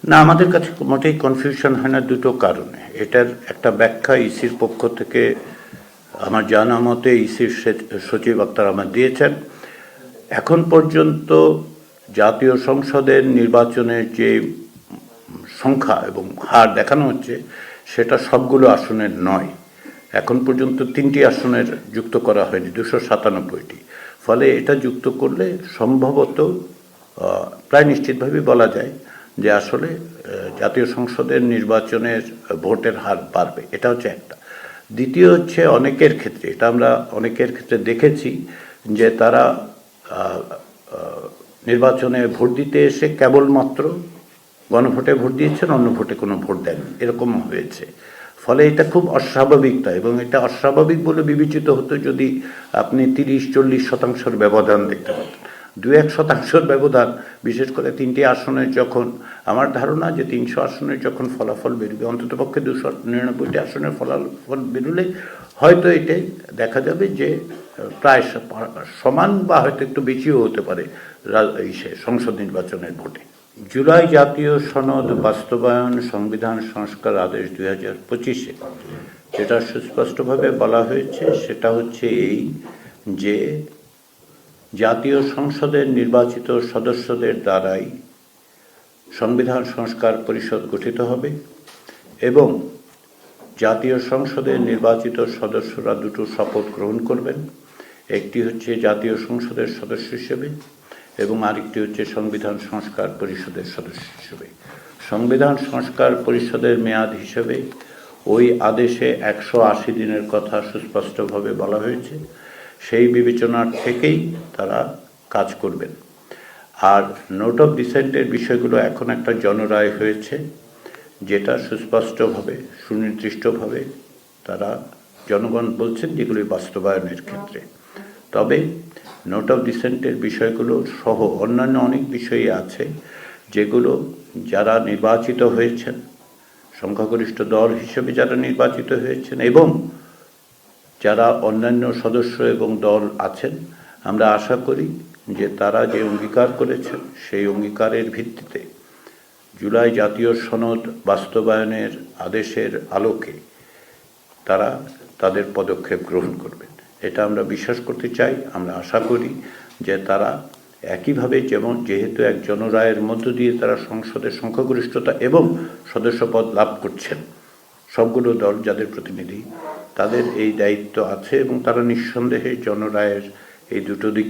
না, আমাদের কাছে মোটেই কনফিউশন হয় না দুটো কারণে। এটার একটা ব্যাখ্যা ইসির পক্ষ থেকে আমার জানা মতে ইসির সচিব আক্তার আহমেদ দিয়েছেন। এখন পর্যন্ত জাতীয় সংসদের নির্বাচনের যে সংখ্যা এবং হার দেখানো হচ্ছে সেটা সবগুলো আসনের নয়। এখন পর্যন্ত 3টি আসনের যুক্ত করা হয়নি, 297টি। ফলে এটা যুক্ত করলে সম্ভবত প্রায় নিশ্চিতভাবে বলা যায় যে আসলে জাতীয় সংসদের নির্বাচনের ভোটের হার বাড়বে। এটা হচ্ছে একটা। দ্বিতীয় হচ্ছে অনেকের ক্ষেত্রে, এটা আমরা অনেকের ক্ষেত্রে দেখেছি যে তারা নির্বাচনে ভোট দিতে এসে কেবলমাত্র গণভোটে ভোট দিয়েছেন, অন্য ভোটে কোনো ভোট দেন, এরকম হয়েছে। ফলে এটা খুব অস্বাভাবিকতা, এবং এটা অস্বাভাবিক বলে বিবেচিত হতো যদি আপনি 30-40% ব্যবধান দেখতে পাতেন। 2-1% ব্যবধান, বিশেষ করে 3টি আসনের যখন, আমার ধারণা যে 300 আসনের যখন ফলাফল বেরোবে, অন্ততপক্ষে 299টি আসনের ফলাফল বেরোলে হয়তো এটাই দেখা যাবে যে প্রায় সমান বা হয়তো একটু বেশিও হতে পারে সংসদ নির্বাচনের ভোটে। জুলাই জাতীয় সনদ বাস্তবায়ন সংবিধান সংস্কার আদেশ 2025-এ যেটা সুস্পষ্টভাবে বলা হয়েছে সেটা হচ্ছে এই যে জাতীয় সংসদের নির্বাচিত সদস্যদের দ্বারাই সংবিধান সংস্কার পরিষদ গঠিত হবে এবং জাতীয় সংসদের নির্বাচিত সদস্যরা দুটো শপথ গ্রহণ করবেন। একটি হচ্ছে জাতীয় সংসদের সদস্য হিসেবে এবং আরেকটি হচ্ছে সংবিধান সংস্কার পরিষদের সদস্য হিসেবে। সংবিধান সংস্কার পরিষদের মেয়াদ হিসেবে ওই আদেশে 180 দিনের কথা সুস্পষ্টভাবে বলা হয়েছে। সেই বিবেচনার থেকেই তারা কাজ করবেন। আর নোট অফ ডিসেন্টের বিষয়গুলো এখন একটা জনরায় হয়েছে, যেটা সুস্পষ্টভাবে সুনির্দিষ্টভাবে তারা জনগণ বলছেন যেগুলি বাস্তবায়নের ক্ষেত্রে। তবে নোট অফ ডিসেন্টের বিষয়গুলো সহ অন্যান্য অনেক বিষয়ই আছে যেগুলো যারা নির্বাচিত হয়েছেন, সংখ্যাগরিষ্ঠ দল হিসেবে যারা নির্বাচিত হয়েছেন এবং যারা অন্যান্য সদস্য এবং দল আছেন, আমরা আশা করি যে তারা যে অঙ্গীকার করেছেন সেই অঙ্গীকারের ভিত্তিতে জুলাই জাতীয় সনদ বাস্তবায়নের আদেশের আলোকে তারা তাদের পদক্ষেপ গ্রহণ করবেন। এটা আমরা বিশ্বাস করতে চাই। আমরা আশা করি যে তারা একইভাবে, যেহেতু এক জনরায়ের মধ্য দিয়ে তারা সংসদের সংখ্যাগরিষ্ঠতা এবং সদস্যপদ লাভ করছেন, সবগুলো দল যাদের প্রতিনিধি, তাদের এই দায়িত্ব আছে এবং তারা নিঃসন্দেহে জনরায়ের এই দুটো দিক